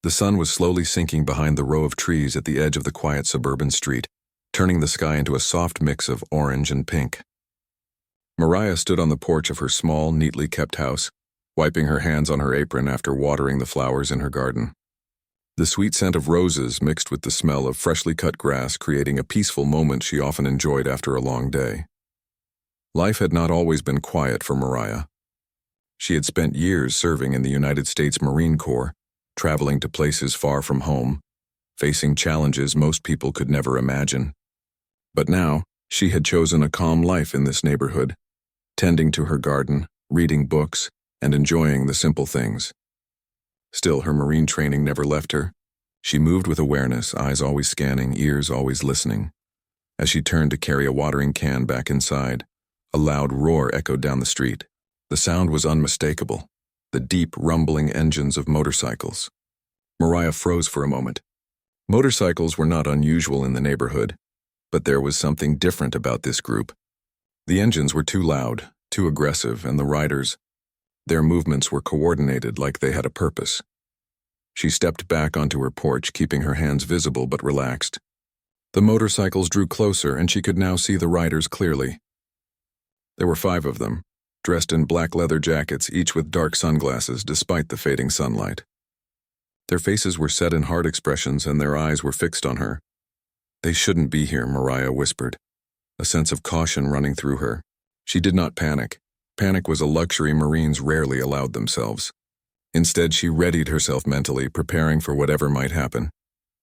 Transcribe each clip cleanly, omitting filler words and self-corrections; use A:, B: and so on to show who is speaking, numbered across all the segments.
A: The sun was slowly sinking behind the row of trees at the edge of the quiet suburban street, turning the sky into a soft mix of orange and pink. Mariah stood on the porch of her small, neatly kept house, wiping her hands on her apron after watering the flowers in her garden. The sweet scent of roses mixed with the smell of freshly cut grass creating a peaceful moment she often enjoyed after a long day. Life had not always been quiet for Mariah. She had spent years serving in the United States Marine Corps, traveling to places far from home, facing challenges most people could never imagine. But now, she had chosen a calm life in this neighborhood, tending to her garden, reading books, and enjoying the simple things. Still, her Marine training never left her. She moved with awareness, eyes always scanning, ears always listening. As she turned to carry a watering can back inside, a loud roar echoed down the street. The sound was unmistakable, the deep, rumbling engines of motorcycles. Mariah froze for a moment. Motorcycles were not unusual in the neighborhood, but there was something different about this group. The engines were too loud, too aggressive, and the riders, their movements were coordinated like they had a purpose. She stepped back onto her porch, keeping her hands visible but relaxed. The motorcycles drew closer, and she could now see the riders clearly. There were 5 of them, dressed in black leather jackets, each with dark sunglasses despite the fading sunlight. Their faces were set in hard expressions, and their eyes were fixed on her. "They shouldn't be here," Mariah whispered, a sense of caution running through her. She did not panic. Panic was a luxury Marines rarely allowed themselves. Instead, she readied herself mentally, preparing for whatever might happen.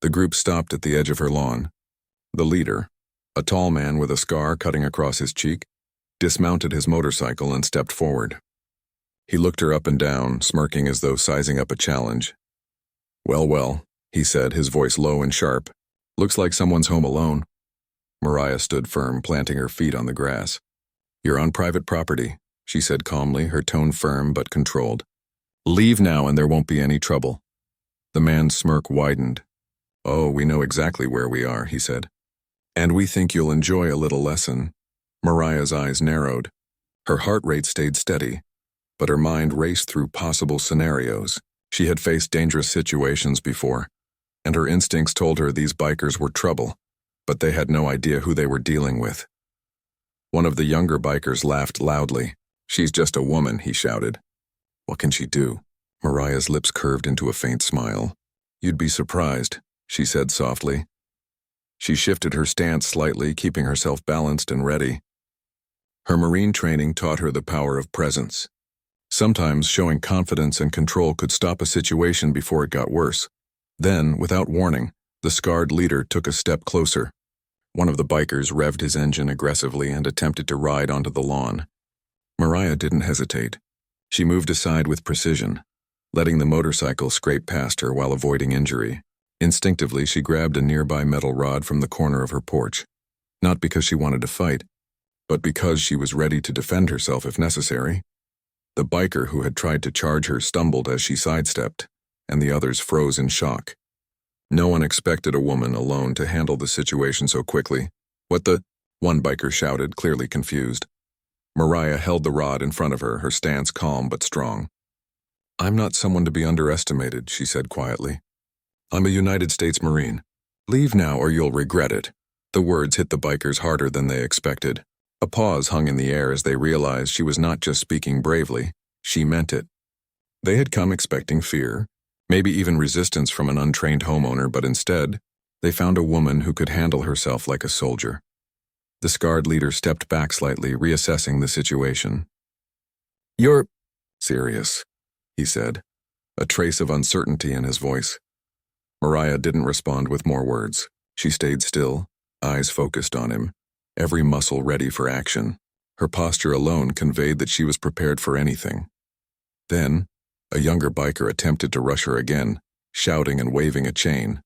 A: The group stopped at the edge of her lawn. The leader, a tall man with a scar cutting across his cheek, dismounted his motorcycle and stepped forward. He looked her up and down, smirking as though sizing up a challenge. Well, he said, his voice low and sharp. "Looks like someone's home alone." Mariah stood firm, planting her feet on the grass. "You're on private property," she said calmly, her tone firm but controlled. "Leave now and there won't be any trouble." The man's smirk widened. "Oh, we know exactly where we are," he said. "And we think you'll enjoy a little lesson." Mariah's eyes narrowed. Her heart rate stayed steady, but her mind raced through possible scenarios. She had faced dangerous situations before, and her instincts told her these bikers were trouble, but they had no idea who they were dealing with. One of the younger bikers laughed loudly. "She's just a woman," he shouted. "What can she do?" Mariah's lips curved into a faint smile. "You'd be surprised," she said softly. She shifted her stance slightly, keeping herself balanced and ready. Her Marine training taught her the power of presence. Sometimes showing confidence and control could stop a situation before it got worse. Then, without warning, the scarred leader took a step closer. One of the bikers revved his engine aggressively and attempted to ride onto the lawn. Mariah didn't hesitate. She moved aside with precision, letting the motorcycle scrape past her while avoiding injury. Instinctively, she grabbed a nearby metal rod from the corner of her porch, not because she wanted to fight, but because she was ready to defend herself if necessary. The biker who had tried to charge her stumbled as she sidestepped, and the others froze in shock. No one expected a woman alone to handle the situation so quickly. "What the?" one biker shouted, clearly confused. Mariah held the rod in front of her, her stance calm but strong. "I'm not someone to be underestimated," she said quietly. "I'm a United States Marine. Leave now or you'll regret it." The words hit the bikers harder than they expected. A pause hung in the air as they realized she was not just speaking bravely, she meant it. They had come expecting fear, maybe even resistance from an untrained homeowner, but instead, they found a woman who could handle herself like a soldier. The scarred leader stepped back slightly, reassessing the situation. "You're serious," he said, a trace of uncertainty in his voice. Mariah didn't respond with more words. She stayed still, eyes focused on him, every muscle ready for action. Her posture alone conveyed that she was prepared for anything. Then, a younger biker attempted to rush her again, shouting and waving a chain.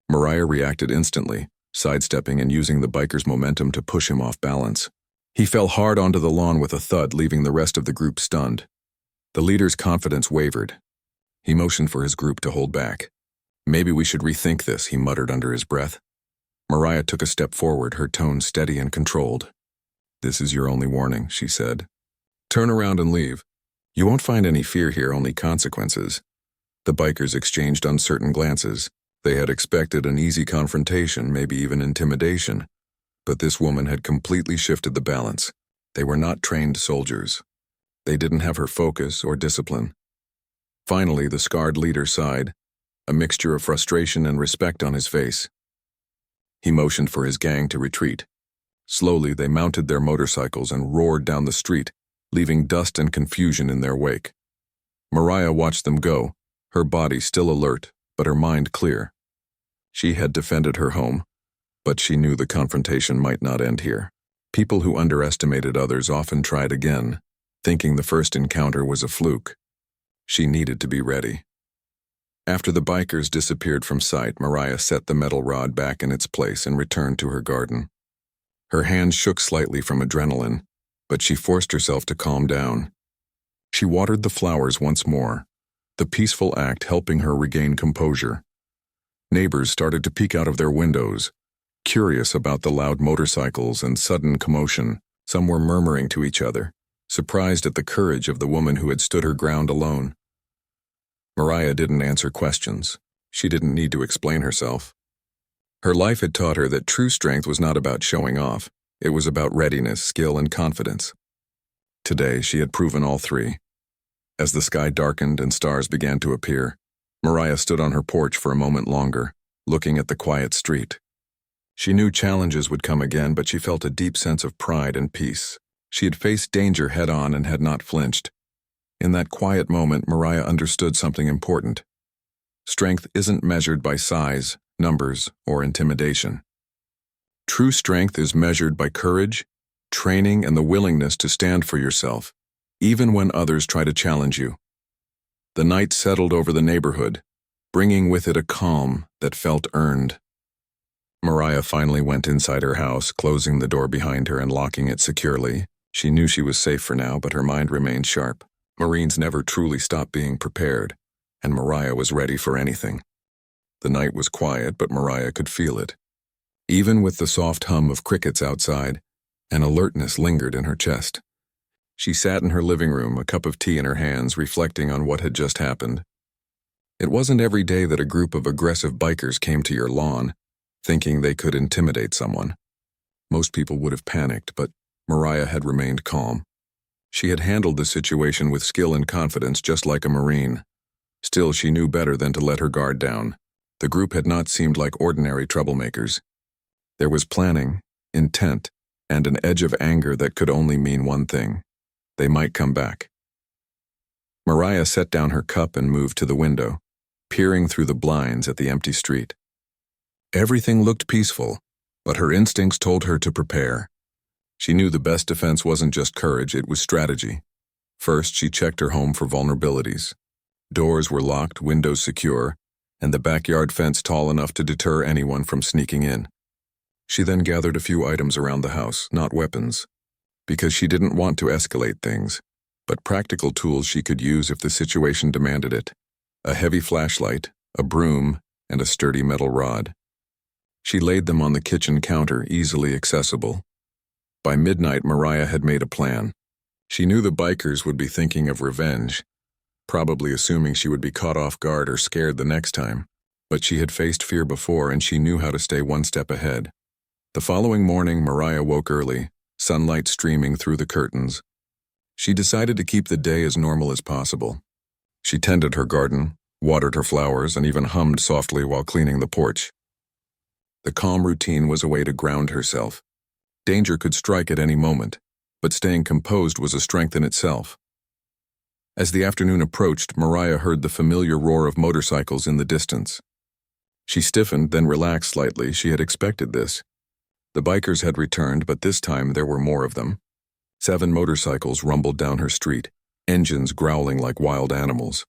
A: Mariah reacted instantly, sidestepping and using the biker's momentum to push him off balance. He fell hard onto the lawn with a thud, leaving the rest of the group stunned. The leader's confidence wavered. He motioned for his group to hold back. "Maybe we should rethink this," he muttered under his breath. Mariah took a step forward, her tone steady and controlled. "This is your only warning," she said. "Turn around and leave. You won't find any fear here, only consequences. The bikers exchanged uncertain glances. They had expected an easy confrontation, maybe even intimidation. But this woman had completely shifted the balance. They were not trained soldiers. They didn't have her focus or discipline. Finally, the scarred leader sighed, a mixture of frustration and respect on his face. He motioned for his gang to retreat. Slowly, they mounted their motorcycles and roared down the street, leaving dust and confusion in their wake. Mariah watched them go, her body still alert, but her mind clear. She had defended her home, but she knew the confrontation might not end here. People who underestimated others often tried again, thinking the first encounter was a fluke. She needed to be ready. After the bikers disappeared from sight, Mariah set the metal rod back in its place and returned to her garden. Her hands shook slightly from adrenaline, but she forced herself to calm down. She watered the flowers once more, the peaceful act helping her regain composure. Neighbors started to peek out of their windows, curious about the loud motorcycles and sudden commotion. Some were murmuring to each other, surprised at the courage of the woman who had stood her ground alone. Mariah didn't answer questions. She didn't need to explain herself. Her life had taught her that true strength was not about showing off. It was about readiness, skill, and confidence. Today, she had proven all three. As the sky darkened and stars began to appear, Mariah stood on her porch for a moment longer, looking at the quiet street. She knew challenges would come again, but she felt a deep sense of pride and peace. She had faced danger head-on and had not flinched. In that quiet moment, Mariah understood something important. Strength isn't measured by size, numbers, or intimidation. True strength is measured by courage, training, and the willingness to stand for yourself, even when others try to challenge you. The night settled over the neighborhood, bringing with it a calm that felt earned. Mariah finally went inside her house, closing the door behind her and locking it securely. She knew she was safe for now, but her mind remained sharp. Marines never truly stop being prepared, and Mariah was ready for anything. The night was quiet, but Mariah could feel it. Even with the soft hum of crickets outside, an alertness lingered in her chest. She sat in her living room, a cup of tea in her hands, reflecting on what had just happened. It wasn't every day that a group of aggressive bikers came to your lawn, thinking they could intimidate someone. Most people would have panicked, but Mariah had remained calm. She had handled the situation with skill and confidence, just like a Marine. Still, she knew better than to let her guard down. The group had not seemed like ordinary troublemakers. There was planning, intent, and an edge of anger that could only mean one thing: they might come back. Mariah set down her cup and moved to the window, peering through the blinds at the empty street. Everything looked peaceful, but her instincts told her to prepare. She knew the best defense wasn't just courage, it was strategy. First, she checked her home for vulnerabilities. Doors were locked, windows secure, and the backyard fence tall enough to deter anyone from sneaking in. She then gathered a few items around the house, not weapons, because she didn't want to escalate things, but practical tools she could use if the situation demanded it: a heavy flashlight, a broom, and a sturdy metal rod. She laid them on the kitchen counter, easily accessible. By midnight, Mariah had made a plan. She knew the bikers would be thinking of revenge, probably assuming she would be caught off guard or scared the next time. But she had faced fear before, and she knew how to stay one step ahead. The following morning, Mariah woke early, sunlight streaming through the curtains. She decided to keep the day as normal as possible. She tended her garden, watered her flowers, and even hummed softly while cleaning the porch. The calm routine was a way to ground herself. Danger could strike at any moment, but staying composed was a strength in itself. As the afternoon approached, Mariah heard the familiar roar of motorcycles in the distance. She stiffened, then relaxed slightly. She had expected this. The bikers had returned, but this time there were more of them. 7 motorcycles rumbled down her street, engines growling like wild animals.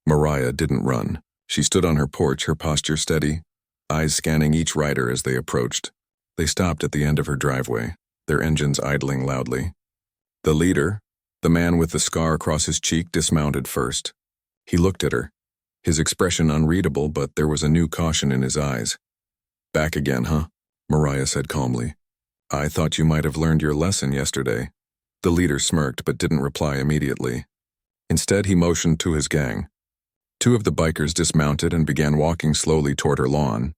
A: Mariah didn't run. She stood on her porch, her posture steady, eyes scanning each rider as they approached. They stopped at the end of her driveway, their engines idling loudly. The leader, the man with the scar across his cheek, dismounted first. He looked at her, his expression unreadable, but there was a new caution in his eyes. "Back again, huh?" Mariah said calmly. "I thought you might have learned your lesson yesterday." The leader smirked but didn't reply immediately. Instead, he motioned to his gang. Two of the bikers dismounted and began walking slowly toward her lawn.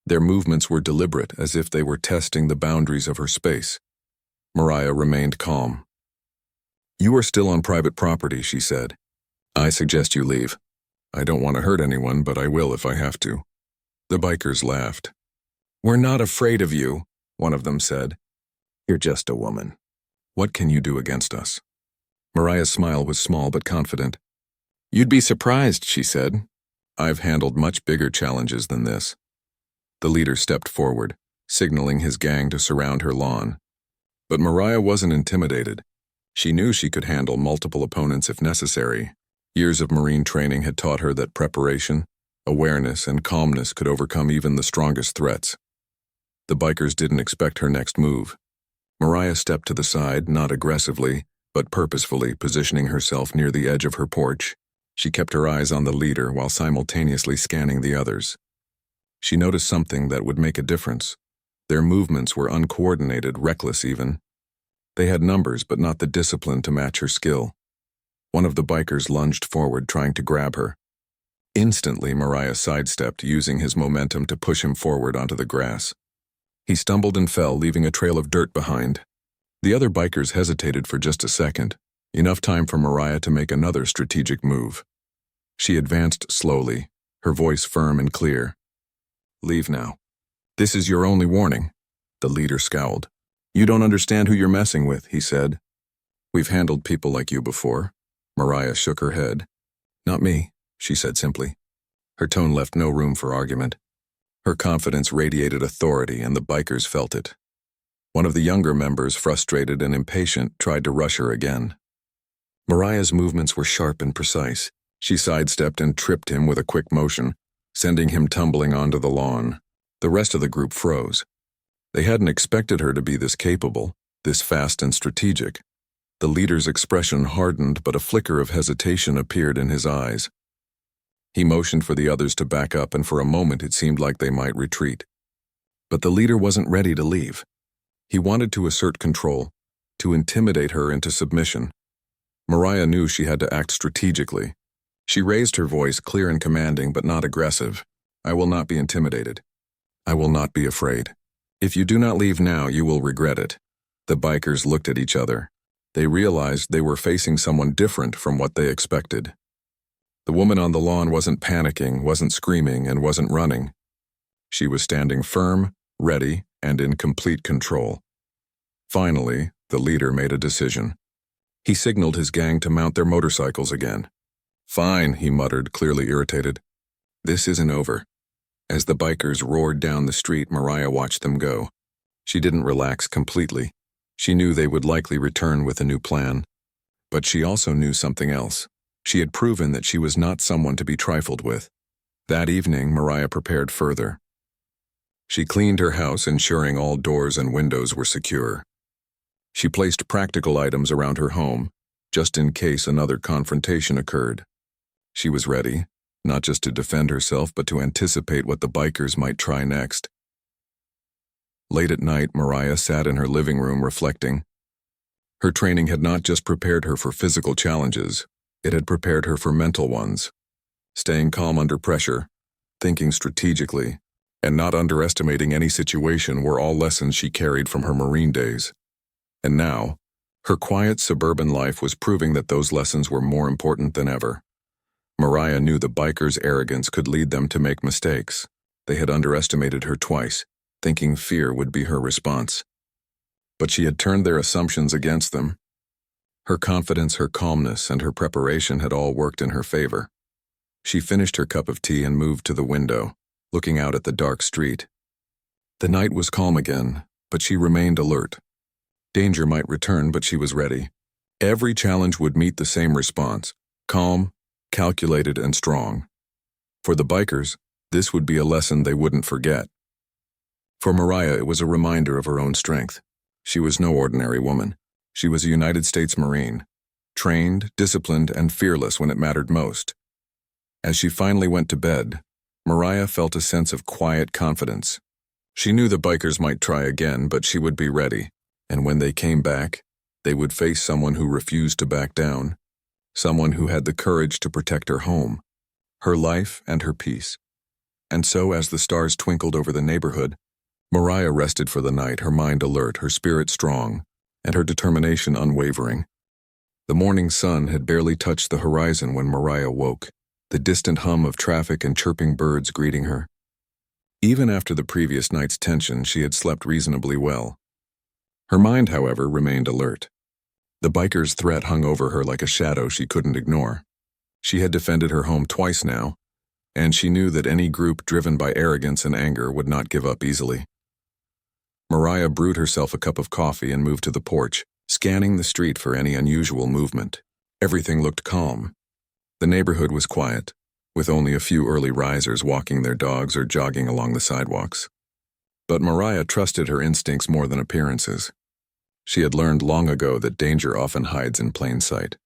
A: Their movements were deliberate, as if they were testing the boundaries of her space. Mariah remained calm. "You are still on private property," she said. "I suggest you leave. I don't want to hurt anyone, but I will if I have to." The bikers laughed. "We're not afraid of you," one of them said. "You're just a woman. What can you do against us?" Mariah's smile was small but confident. "You'd be surprised," she said. "I've handled much bigger challenges than this." The leader stepped forward, signaling his gang to surround her lawn. But Mariah wasn't intimidated. She knew she could handle multiple opponents if necessary. Years of Marine training had taught her that preparation, awareness, and calmness could overcome even the strongest threats. The bikers didn't expect her next move. Mariah stepped to the side, not aggressively, but purposefully positioning herself near the edge of her porch. She kept her eyes on the leader while simultaneously scanning the others. She noticed something that would make a difference. Their movements were uncoordinated, reckless even. They had numbers but not the discipline to match her skill. One of the bikers lunged forward, trying to grab her. Instantly, Mariah sidestepped, using his momentum to push him forward onto the grass. He stumbled and fell, leaving a trail of dirt behind. The other bikers hesitated for just a second, enough time for Mariah to make another strategic move. She advanced slowly, her voice firm and clear. "Leave now. This is your only warning." The leader scowled. "You don't understand who you're messing with," he said. "We've handled people like you before." Mariah shook her head. "Not me," she said simply. Her tone left no room for argument. Her confidence radiated authority, and the bikers felt it. One of the younger members, frustrated and impatient, tried to rush her again. Mariah's movements were sharp and precise. She sidestepped and tripped him with a quick motion, sending him tumbling onto the lawn. The rest of the group froze. They hadn't expected her to be this capable, this fast and strategic. The leader's expression hardened, but a flicker of hesitation appeared in his eyes. He motioned for the others to back up, and for a moment it seemed like they might retreat. But the leader wasn't ready to leave. He wanted to assert control, to intimidate her into submission. Mariah knew she had to act strategically. She raised her voice, clear and commanding, but not aggressive. "I will not be intimidated. I will not be afraid. If you do not leave now, you will regret it." The bikers looked at each other. They realized they were facing someone different from what they expected. The woman on the lawn wasn't panicking, wasn't screaming, and wasn't running. She was standing firm, ready, and in complete control. Finally, the leader made a decision. He signaled his gang to mount their motorcycles again. "Fine," he muttered, clearly irritated. "This isn't over." As the bikers roared down the street, Mariah watched them go. She didn't relax completely. She knew they would likely return with a new plan. But she also knew something else. She had proven that she was not someone to be trifled with. That evening, Mariah prepared further. She cleaned her house, ensuring all doors and windows were secure. She placed practical items around her home, just in case another confrontation occurred. She was ready, not just to defend herself, but to anticipate what the bikers might try next. Late at night, Mariah sat in her living room reflecting. Her training had not just prepared her for physical challenges, it had prepared her for mental ones. Staying calm under pressure, thinking strategically, and not underestimating any situation were all lessons she carried from her Marine days. And now, her quiet suburban life was proving that those lessons were more important than ever. Mariah knew the bikers' arrogance could lead them to make mistakes. They had underestimated her twice, thinking fear would be her response. But she had turned their assumptions against them. Her confidence, her calmness, and her preparation had all worked in her favor. She finished her cup of tea and moved to the window, looking out at the dark street. The night was calm again, but she remained alert. Danger might return, but she was ready. Every challenge would meet the same response: calm, calculated, and strong. For the bikers, this would be a lesson they wouldn't forget. For Mariah, it was a reminder of her own strength. She was no ordinary woman. She was a United States Marine, trained, disciplined, and fearless when it mattered most. As she finally went to bed, Mariah felt a sense of quiet confidence. She knew the bikers might try again, but she would be ready. And when they came back, they would face someone who refused to back down, someone who had the courage to protect her home. her life and her peace. And so, as the stars twinkled over the neighborhood, Mariah rested for the night, her mind alert, her spirit strong, and her determination unwavering. The morning sun had barely touched the horizon when Mariah woke, the distant hum of traffic and chirping birds greeting her. Even after the previous night's tension, she had slept reasonably well. Her mind, however, remained alert. The bikers' threat hung over her like a shadow she couldn't ignore. She had defended her home twice now, and she knew that any group driven by arrogance and anger would not give up easily. Mariah brewed herself a cup of coffee and moved to the porch, scanning the street for any unusual movement. Everything looked calm. The neighborhood was quiet, with only a few early risers walking their dogs or jogging along the sidewalks. But Mariah trusted her instincts more than appearances. She had learned long ago that danger often hides in plain sight.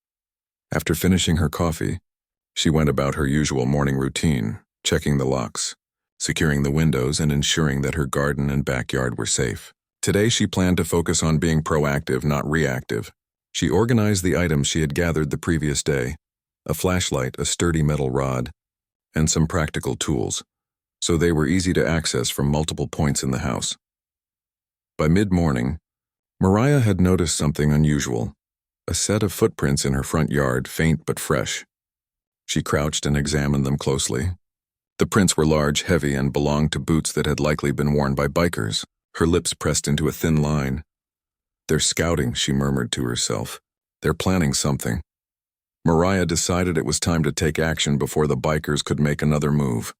A: After finishing her coffee, she went about her usual morning routine, checking the locks, securing the windows, and ensuring that her garden and backyard were safe. Today she planned to focus on being proactive, not reactive. She organized the items she had gathered the previous day, a flashlight, a sturdy metal rod, and some practical tools, so they were easy to access from multiple points in the house. By mid-morning, Mariah had noticed something unusual, a set of footprints in her front yard, faint but fresh. She crouched and examined them closely. The prints were large, heavy, and belonged to boots that had likely been worn by bikers. Her lips pressed into a thin line. "They're scouting," she murmured to herself. "They're planning something." Mariah decided it was time to take action before the bikers could make another move.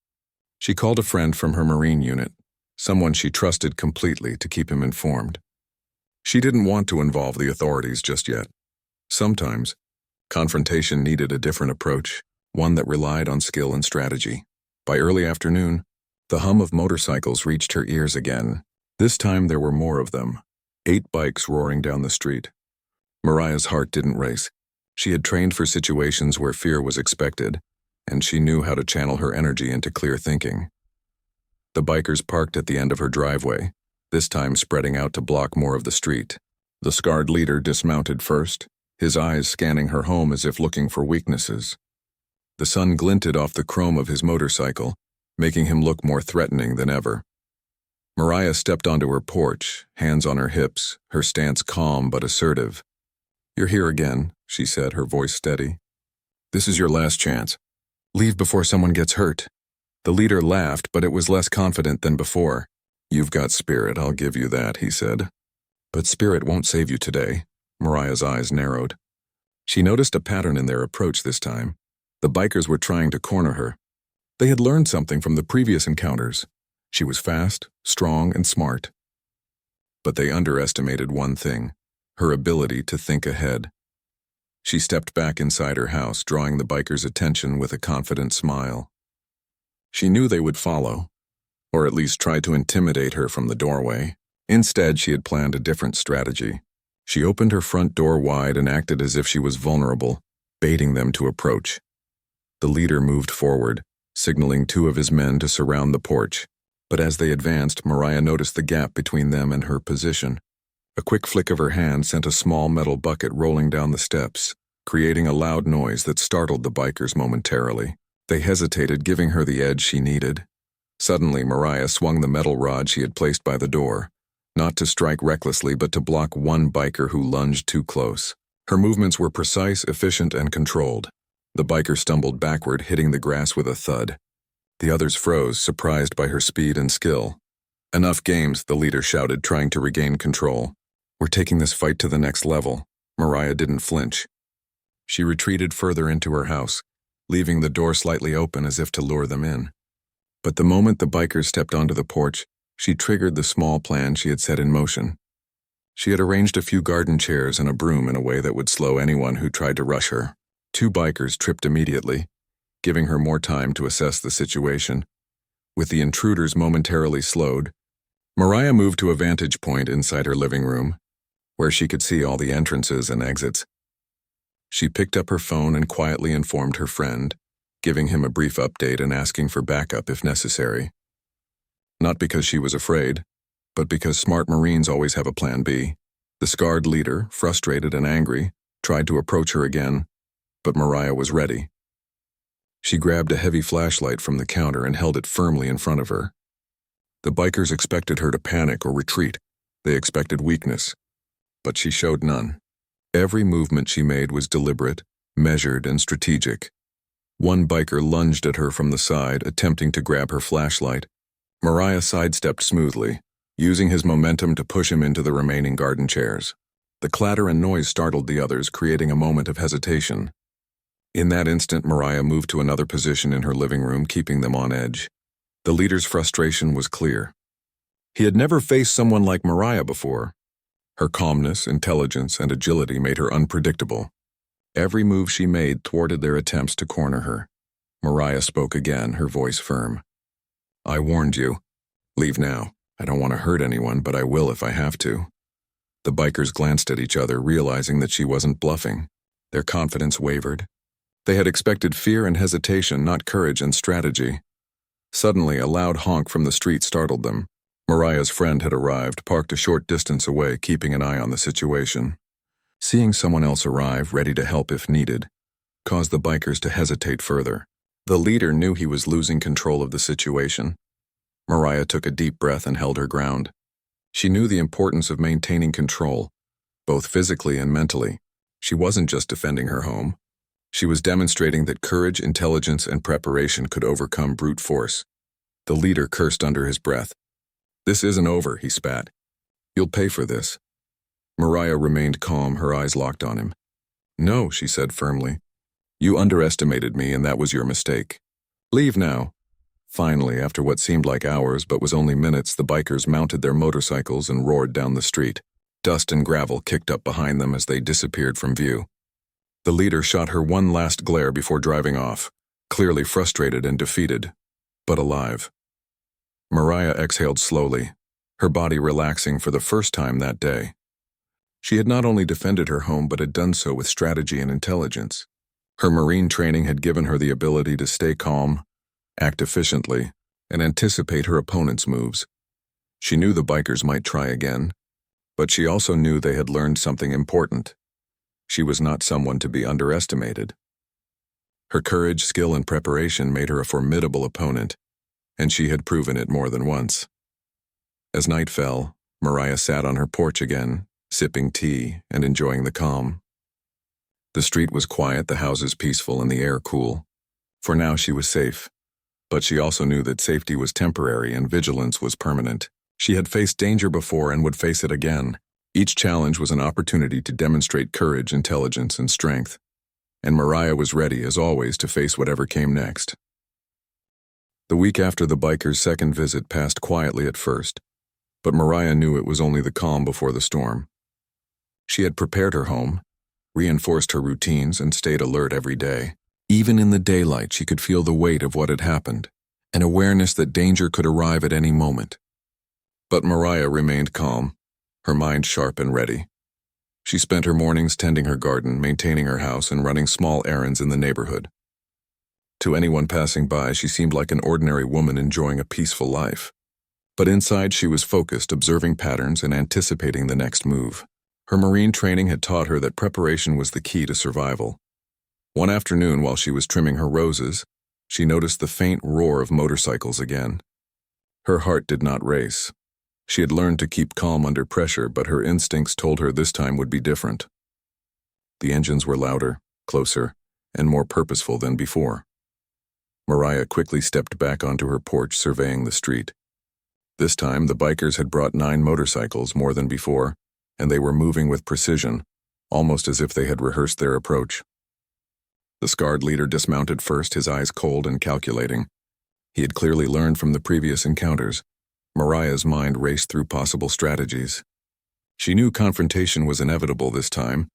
A: She called a friend from her Marine unit, someone she trusted completely, to keep him informed. She didn't want to involve the authorities just yet. Sometimes, confrontation needed a different approach, one that relied on skill and strategy. By early afternoon, the hum of motorcycles reached her ears again. This time there were more of them, 8 bikes roaring down the street. Mariah's heart didn't race. She had trained for situations where fear was expected, and she knew how to channel her energy into clear thinking. The bikers parked at the end of her driveway, this time spreading out to block more of the street. The scarred leader dismounted first, his eyes scanning her home as if looking for weaknesses. The sun glinted off the chrome of his motorcycle, making him look more threatening than ever. Mariah stepped onto her porch, hands on her hips, her stance calm but assertive. "You're here again," she said, her voice steady. "This is your last chance. Leave before someone gets hurt." The leader laughed, but it was less confident than before. "You've got spirit, I'll give you that," he said. "But spirit won't save you today." Mariah's eyes narrowed. She noticed a pattern in their approach this time. The bikers were trying to corner her. They had learned something from the previous encounters. She was fast, strong, and smart. But they underestimated one thing: her ability to think ahead. She stepped back inside her house, drawing the bikers' attention with a confident smile. She knew they would follow, or at least try to intimidate her from the doorway. Instead, she had planned a different strategy. She opened her front door wide and acted as if she was vulnerable, baiting them to approach. The leader moved forward, signaling 2 of his men to surround the porch. But as they advanced, Mariah noticed the gap between them and her position. A quick flick of her hand sent a small metal bucket rolling down the steps, creating a loud noise that startled the bikers momentarily. They hesitated, giving her the edge she needed. Suddenly, Mariah swung the metal rod she had placed by the door, not to strike recklessly but to block one biker who lunged too close. Her movements were precise, efficient, and controlled. The biker stumbled backward, hitting the grass with a thud. The others froze, surprised by her speed and skill. "Enough games," the leader shouted, trying to regain control. "We're taking this fight to the next level." Mariah didn't flinch. She retreated further into her house, leaving the door slightly open as if to lure them in. But the moment the bikers stepped onto the porch, she triggered the small plan she had set in motion. She had arranged a few garden chairs and a broom in a way that would slow anyone who tried to rush her. 2 bikers tripped immediately, giving her more time to assess the situation. With the intruders momentarily slowed, Mariah moved to a vantage point inside her living room, where she could see all the entrances and exits. She picked up her phone and quietly informed her friend, giving him a brief update and asking for backup if necessary. Not because she was afraid, but because smart Marines always have a plan B. The scarred leader, frustrated and angry, tried to approach her again, but Mariah was ready. She grabbed a heavy flashlight from the counter and held it firmly in front of her. The bikers expected her to panic or retreat. They expected weakness, but she showed none. Every movement she made was deliberate, measured, and strategic. One biker lunged at her from the side, attempting to grab her flashlight. Mariah sidestepped smoothly, using his momentum to push him into the remaining garden chairs. The clatter and noise startled the others, creating a moment of hesitation. In that instant, Mariah moved to another position in her living room, keeping them on edge. The leader's frustration was clear. He had never faced someone like Mariah before. Her calmness, intelligence, and agility made her unpredictable. Every move she made thwarted their attempts to corner her. Mariah spoke again, her voice firm. "I warned you. Leave now. I don't want to hurt anyone, but I will if I have to." The bikers glanced at each other, realizing that she wasn't bluffing. Their confidence wavered. They had expected fear and hesitation, not courage and strategy. Suddenly, a loud honk from the street startled them. Mariah's friend had arrived, parked a short distance away, keeping an eye on the situation. Seeing someone else arrive, ready to help if needed, caused the bikers to hesitate further. The leader knew he was losing control of the situation. Mariah took a deep breath and held her ground. She knew the importance of maintaining control, both physically and mentally. She wasn't just defending her home. She was demonstrating that courage, intelligence, and preparation could overcome brute force. The leader cursed under his breath. "This isn't over," he spat. "You'll pay for this." Mariah remained calm, her eyes locked on him. "No," she said firmly. "You underestimated me, and that was your mistake. Leave now." Finally, after what seemed like hours but was only minutes, the bikers mounted their motorcycles and roared down the street. Dust and gravel kicked up behind them as they disappeared from view. The leader shot her one last glare before driving off, clearly frustrated and defeated, but alive. Mariah exhaled slowly, her body relaxing for the first time that day. She had not only defended her home but had done so with strategy and intelligence. Her Marine training had given her the ability to stay calm, act efficiently, and anticipate her opponent's moves. She knew the bikers might try again, but she also knew they had learned something important. She was not someone to be underestimated. Her courage, skill, and preparation made her a formidable opponent, and she had proven it more than once. As night fell, Mariah sat on her porch again, sipping tea and enjoying the calm. The street was quiet, the houses peaceful, and the air cool. For now she was safe, but she also knew that safety was temporary and vigilance was permanent. She had faced danger before and would face it again. Each challenge was an opportunity to demonstrate courage, intelligence, and strength. And Mariah was ready, as always, to face whatever came next. The week after the bikers' second visit passed quietly at first, but Mariah knew it was only the calm before the storm. She had prepared her home, reinforced her routines, and stayed alert every day. Even in the daylight, she could feel the weight of what had happened, an awareness that danger could arrive at any moment. But Mariah remained calm, her mind sharp and ready. She spent her mornings tending her garden, maintaining her house, and running small errands in the neighborhood. To anyone passing by, she seemed like an ordinary woman enjoying a peaceful life. But inside, she was focused, observing patterns and anticipating the next move. Her Marine training had taught her that preparation was the key to survival. One afternoon, while she was trimming her roses, she noticed the faint roar of motorcycles again. Her heart did not race. She had learned to keep calm under pressure, but her instincts told her this time would be different. The engines were louder, closer, and more purposeful than before. Mariah quickly stepped back onto her porch, surveying the street. This time, the bikers had brought 9 motorcycles, more than before, and they were moving with precision, almost as if they had rehearsed their approach. The scarred leader dismounted first, his eyes cold and calculating. He had clearly learned from the previous encounters. Mariah's mind raced through possible strategies. She knew confrontation was inevitable this time,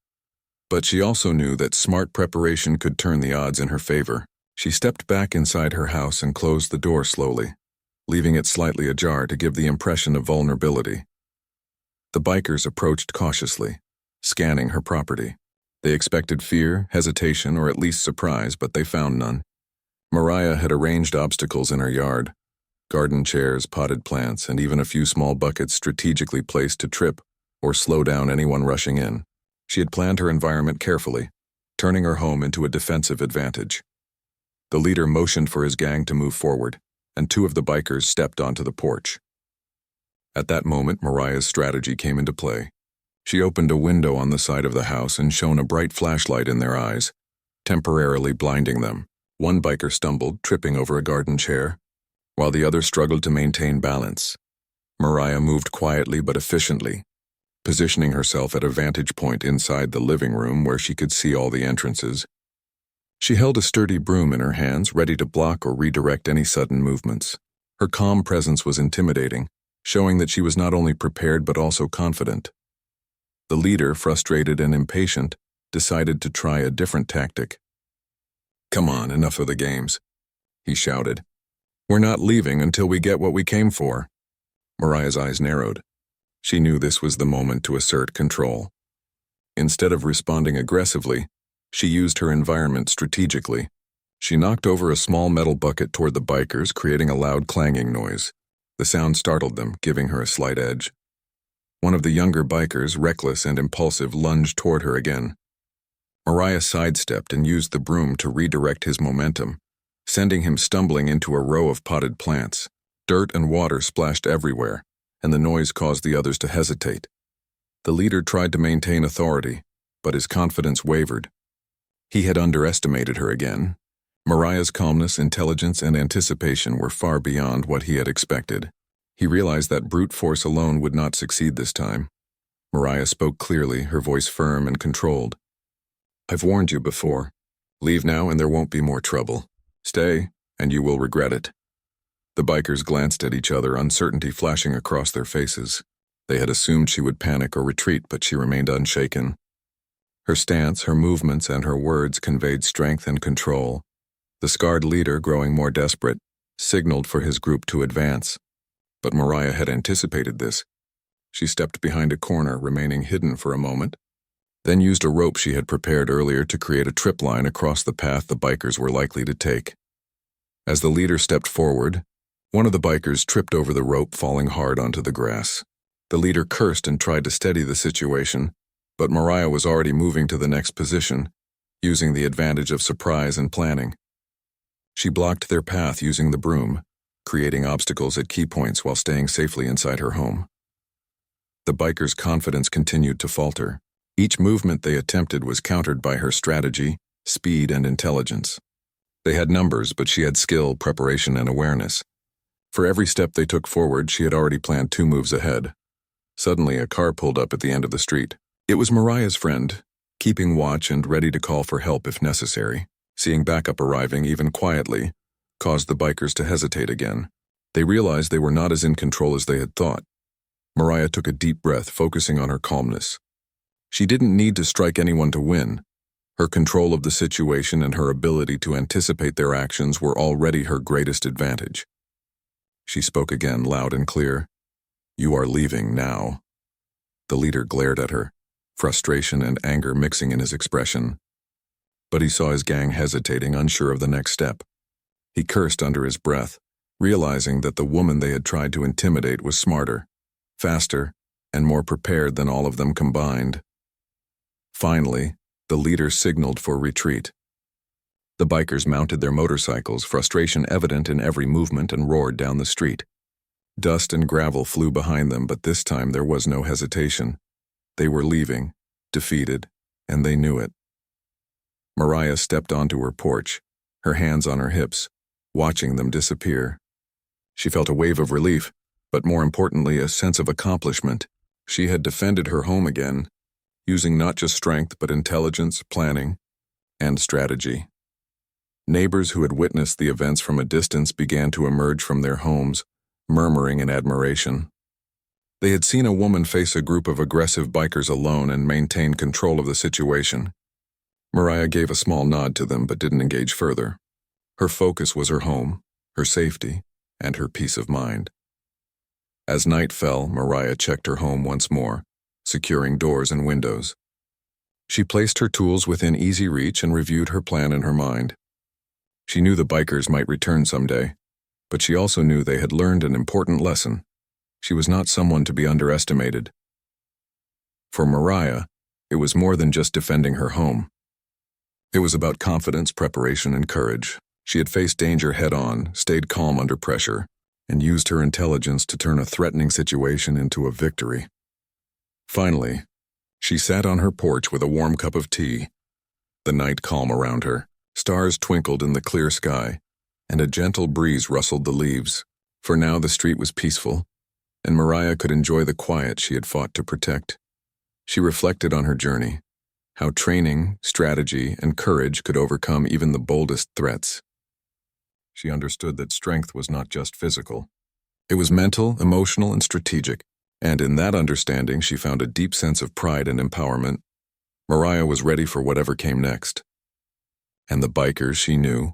A: but she also knew that smart preparation could turn the odds in her favor. She stepped back inside her house and closed the door slowly, leaving it slightly ajar to give the impression of vulnerability. The bikers approached cautiously, scanning her property. They expected fear, hesitation, or at least surprise, but they found none. Mariah had arranged obstacles in her yard, garden chairs, potted plants, and even a few small buckets strategically placed to trip or slow down anyone rushing in. She had planned her environment carefully, turning her home into a defensive advantage. The leader motioned for his gang to move forward, and two of the bikers stepped onto the porch. At that moment, Mariah's strategy came into play. She opened a window on the side of the house and shone a bright flashlight in their eyes, temporarily blinding them. One biker stumbled, tripping over a garden chair, while the other struggled to maintain balance. Mariah moved quietly but efficiently, positioning herself at a vantage point inside the living room where she could see all the entrances. She held a sturdy broom in her hands, ready to block or redirect any sudden movements. Her calm presence was intimidating, showing that she was not only prepared but also confident. The leader, frustrated and impatient, decided to try a different tactic. "Come on, enough of the games," he shouted. "We're not leaving until we get what we came for." Mariah's eyes narrowed. She knew this was the moment to assert control. Instead of responding aggressively, she used her environment strategically. She knocked over a small metal bucket toward the bikers, creating a loud clanging noise. The sound startled them, giving her a slight edge. One of the younger bikers, reckless and impulsive, lunged toward her again. Mariah sidestepped and used the broom to redirect his momentum, sending him stumbling into a row of potted plants. Dirt and water splashed everywhere, and the noise caused the others to hesitate. The leader tried to maintain authority, but his confidence wavered. He had underestimated her again. Mariah's calmness, intelligence, and anticipation were far beyond what he had expected. He realized that brute force alone would not succeed this time. Mariah spoke clearly, her voice firm and controlled. "I've warned you before. Leave now and there won't be more trouble. Stay, and you will regret it." The bikers glanced at each other, uncertainty flashing across their faces. They had assumed she would panic or retreat, but she remained unshaken. Her stance, her movements, and her words conveyed strength and control. The scarred leader, growing more desperate, signaled for his group to advance. But Mariah had anticipated this. She stepped behind a corner, remaining hidden for a moment, then used a rope she had prepared earlier to create a trip line across the path the bikers were likely to take. As the leader stepped forward, one of the bikers tripped over the rope, falling hard onto the grass. The leader cursed and tried to steady the situation, but Mariah was already moving to the next position, using the advantage of surprise and planning. She blocked their path using the broom, creating obstacles at key points while staying safely inside her home. The bikers' confidence continued to falter. Each movement they attempted was countered by her strategy, speed, and intelligence. They had numbers, but she had skill, preparation, and awareness. For every step they took forward, she had already planned 2 moves ahead. Suddenly, a car pulled up at the end of the street. It was Mariah's friend, keeping watch and ready to call for help if necessary. Seeing backup arriving, even quietly, caused the bikers to hesitate again. They realized they were not as in control as they had thought. Mariah took a deep breath, focusing on her calmness. She didn't need to strike anyone to win. Her control of the situation and her ability to anticipate their actions were already her greatest advantage. She spoke again, loud and clear. "You are leaving now." The leader glared at her, frustration and anger mixing in his expression. But he saw his gang hesitating, unsure of the next step. He cursed under his breath, realizing that the woman they had tried to intimidate was smarter, faster, and more prepared than all of them combined. Finally, the leader signaled for retreat. The bikers mounted their motorcycles, frustration evident in every movement, and roared down the street. Dust and gravel flew behind them, but this time there was no hesitation. They were leaving, defeated, and they knew it. Mariah stepped onto her porch, her hands on her hips, watching them disappear. She felt a wave of relief, but more importantly, a sense of accomplishment. She had defended her home again, using not just strength but intelligence, planning, and strategy. Neighbors who had witnessed the events from a distance began to emerge from their homes, murmuring in admiration. They had seen a woman face a group of aggressive bikers alone and maintain control of the situation. Mariah gave a small nod to them but didn't engage further. Her focus was her home, her safety, and her peace of mind. As night fell, Mariah checked her home once more, securing doors and windows. She placed her tools within easy reach and reviewed her plan in her mind. She knew the bikers might return someday, but she also knew they had learned an important lesson. She was not someone to be underestimated. For Mariah, it was more than just defending her home. It was about confidence, preparation, and courage. She had faced danger head-on, stayed calm under pressure, and used her intelligence to turn a threatening situation into a victory. Finally, she sat on her porch with a warm cup of tea, the night calm around her. Stars twinkled in the clear sky, and a gentle breeze rustled the leaves. For now the street was peaceful, and Mariah could enjoy the quiet she had fought to protect. She reflected on her journey, how training, strategy, and courage could overcome even the boldest threats. She understood that strength was not just physical. It was mental, emotional, and strategic, and in that understanding she found a deep sense of pride and empowerment. Mariah was ready for whatever came next. And the bikers, she knew,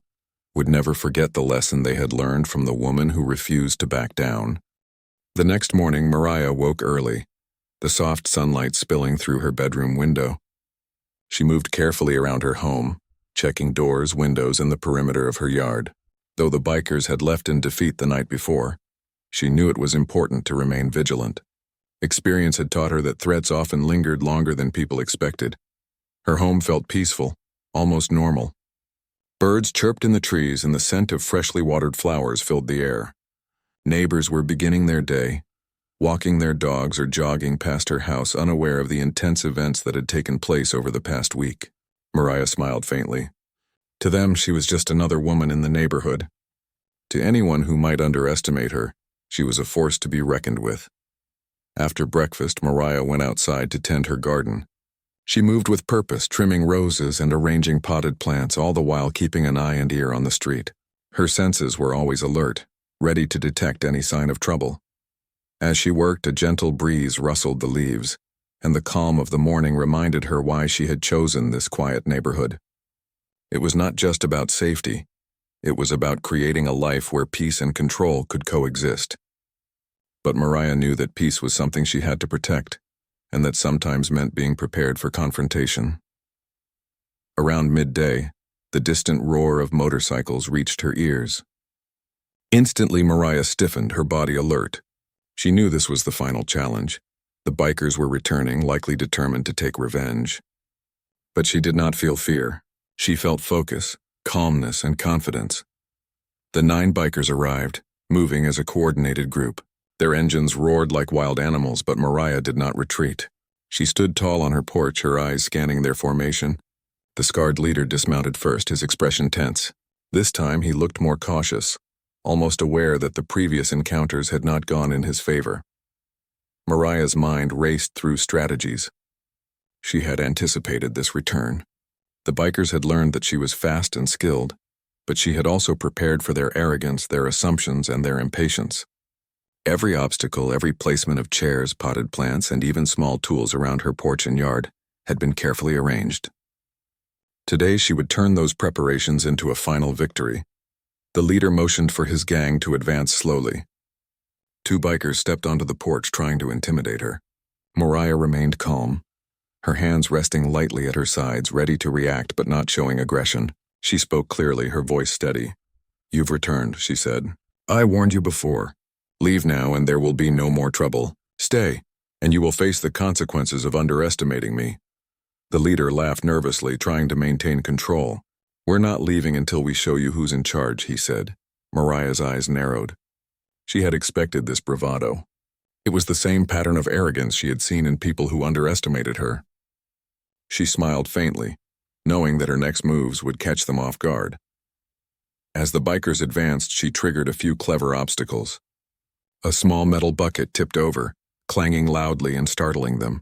A: would never forget the lesson they had learned from the woman who refused to back down. The next morning, Mariah woke early, the soft sunlight spilling through her bedroom window. She moved carefully around her home, checking doors, windows, and the perimeter of her yard. Though the bikers had left in defeat the night before, she knew it was important to remain vigilant. Experience had taught her that threats often lingered longer than people expected. Her home felt peaceful, almost normal. Birds chirped in the trees and the scent of freshly watered flowers filled the air. Neighbors were beginning their day, walking their dogs or jogging past her house unaware of the intense events that had taken place over the past week. Mariah smiled faintly. To them, she was just another woman in the neighborhood. To anyone who might underestimate her, she was a force to be reckoned with. After breakfast, Mariah went outside to tend her garden. She moved with purpose, trimming roses and arranging potted plants, all the while keeping an eye and ear on the street. Her senses were always alert, ready to detect any sign of trouble. As she worked, a gentle breeze rustled the leaves, and the calm of the morning reminded her why she had chosen this quiet neighborhood. It was not just about safety. It was about creating a life where peace and control could coexist. But Mariah knew that peace was something she had to protect, and that sometimes meant being prepared for confrontation. Around midday, the distant roar of motorcycles reached her ears. Instantly, Mariah stiffened, her body alert. She knew this was the final challenge. The bikers were returning, likely determined to take revenge. But she did not feel fear. She felt focus, calmness, and confidence. The 9 bikers arrived, moving as a coordinated group. Their engines roared like wild animals, but Mariah did not retreat. She stood tall on her porch, her eyes scanning their formation. The scarred leader dismounted first, his expression tense. This time he looked more cautious, almost aware that the previous encounters had not gone in his favor. Mariah's mind raced through strategies. She had anticipated this return. The bikers had learned that she was fast and skilled, but she had also prepared for their arrogance, their assumptions, and their impatience. Every obstacle, every placement of chairs, potted plants, and even small tools around her porch and yard had been carefully arranged. Today she would turn those preparations into a final victory. The leader motioned for his gang to advance slowly. 2 bikers stepped onto the porch, trying to intimidate her. Mariah remained calm, her hands resting lightly at her sides, ready to react but not showing aggression. She spoke clearly, her voice steady. "You've returned," she said. "I warned you before. Leave now and there will be no more trouble. Stay, and you will face the consequences of underestimating me." The leader laughed nervously, trying to maintain control. "We're not leaving until we show you who's in charge," he said. Mariah's eyes narrowed. She had expected this bravado. It was the same pattern of arrogance she had seen in people who underestimated her. She smiled faintly, knowing that her next moves would catch them off guard. As the bikers advanced, she triggered a few clever obstacles. A small metal bucket tipped over, clanging loudly and startling them.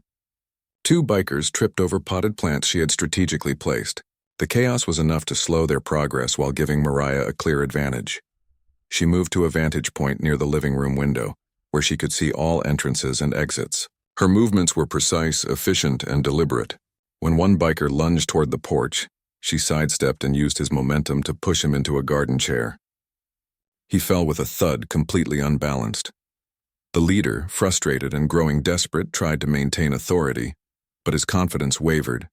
A: 2 bikers tripped over potted plants she had strategically placed. The chaos was enough to slow their progress while giving Mariah a clear advantage. She moved to a vantage point near the living room window, where she could see all entrances and exits. Her movements were precise, efficient, and deliberate. When one biker lunged toward the porch, she sidestepped and used his momentum to push him into a garden chair. He fell with a thud, completely unbalanced. The leader, frustrated and growing desperate, tried to maintain authority, but his confidence wavered.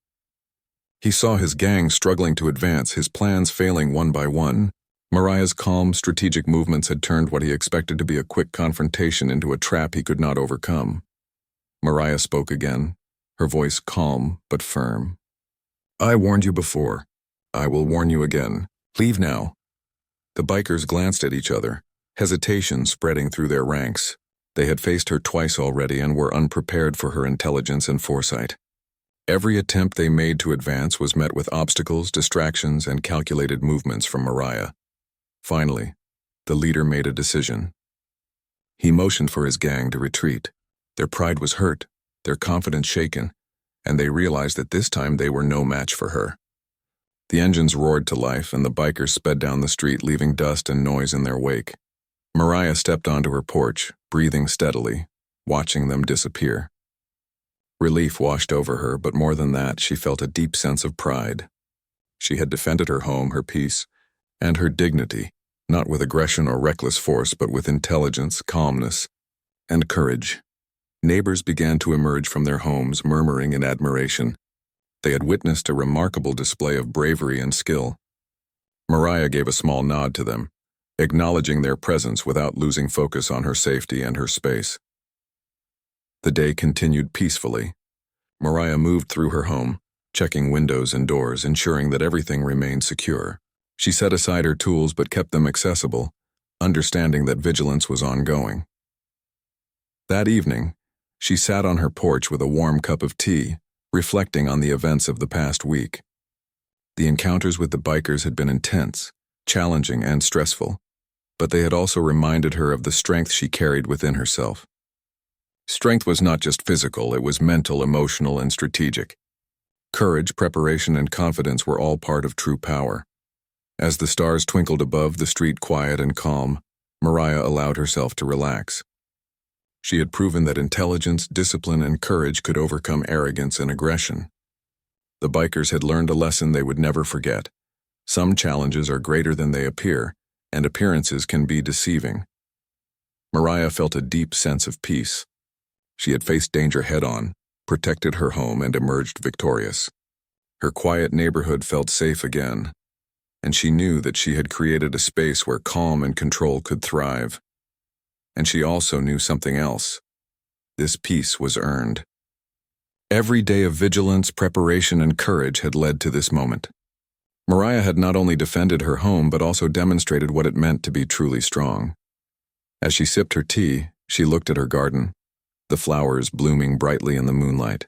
A: He saw his gang struggling to advance, his plans failing one by one. Mariah's calm, strategic movements had turned what he expected to be a quick confrontation into a trap he could not overcome. Mariah spoke again, her voice calm but firm. "I warned you before. I will warn you again. Leave now, The bikers glanced at each other, hesitation spreading through their ranks. They had faced her twice already and were unprepared for her intelligence and foresight. Every attempt they made to advance was met with obstacles, distractions, and calculated movements from Mariah. Finally, the leader made a decision. He motioned for his gang to retreat. Their pride was hurt, their confidence shaken, and they realized that this time they were no match for her. The engines roared to life, and the bikers sped down the street, leaving dust and noise in their wake. Mariah stepped onto her porch, breathing steadily, watching them disappear. Relief washed over her, but more than that, she felt a deep sense of pride. She had defended her home, her peace, and her dignity, not with aggression or reckless force, but with intelligence, calmness, and courage. Neighbors began to emerge from their homes, murmuring in admiration. They had witnessed a remarkable display of bravery and skill. Mariah gave a small nod to them, acknowledging their presence without losing focus on her safety and her space. The day continued peacefully. Mariah moved through her home, checking windows and doors, ensuring that everything remained secure. She set aside her tools but kept them accessible, understanding that vigilance was ongoing. That evening, she sat on her porch with a warm cup of tea, reflecting on the events of the past week. The encounters with the bikers had been intense, challenging, and stressful, but they had also reminded her of the strength she carried within herself. Strength was not just physical, it was mental, emotional, and strategic. Courage, preparation, and confidence were all part of true power. As the stars twinkled above the street, quiet and calm, Mariah allowed herself to relax. She had proven that intelligence, discipline, and courage could overcome arrogance and aggression. The bikers had learned a lesson they would never forget. Some challenges are greater than they appear, and appearances can be deceiving. Mariah felt a deep sense of peace. She had faced danger head-on, protected her home, and emerged victorious. Her quiet neighborhood felt safe again, and she knew that she had created a space where calm and control could thrive. And she also knew something else. This peace was earned. Every day of vigilance, preparation, and courage had led to this moment. Mariah had not only defended her home but also demonstrated what it meant to be truly strong. As she sipped her tea, she looked at her garden, the flowers blooming brightly in the moonlight.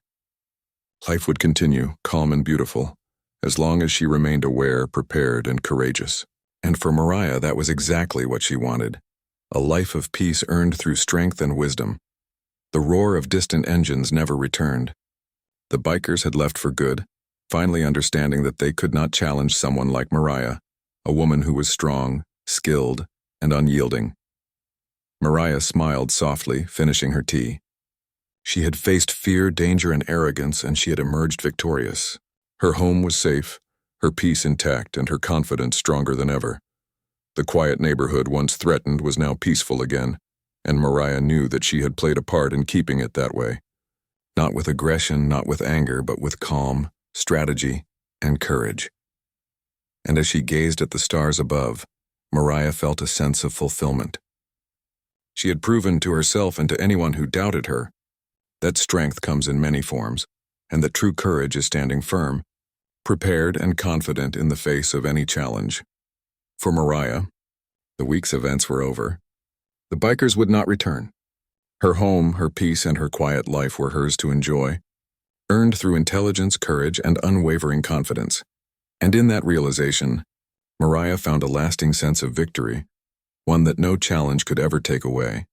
A: Life would continue, calm and beautiful, as long as she remained aware, prepared, and courageous. And for Mariah, that was exactly what she wanted. A life of peace earned through strength and wisdom. The roar of distant engines never returned. The bikers had left for good, finally understanding that they could not challenge someone like Mariah, a woman who was strong, skilled, and unyielding. Mariah smiled softly, finishing her tea. She had faced fear, danger, and arrogance, and she had emerged victorious. Her home was safe, her peace intact, and her confidence stronger than ever. The quiet neighborhood, once threatened, was now peaceful again, and Mariah knew that she had played a part in keeping it that way. Not with aggression, not with anger, but with calm, strategy, and courage. And as she gazed at the stars above, Mariah felt a sense of fulfillment. She had proven to herself and to anyone who doubted her that strength comes in many forms, and that true courage is standing firm, prepared and confident in the face of any challenge. For Mariah, the week's events were over. The bikers would not return. Her home, her peace, and her quiet life were hers to enjoy, earned through intelligence, courage, and unwavering confidence. And in that realization, Mariah found a lasting sense of victory, one that no challenge could ever take away.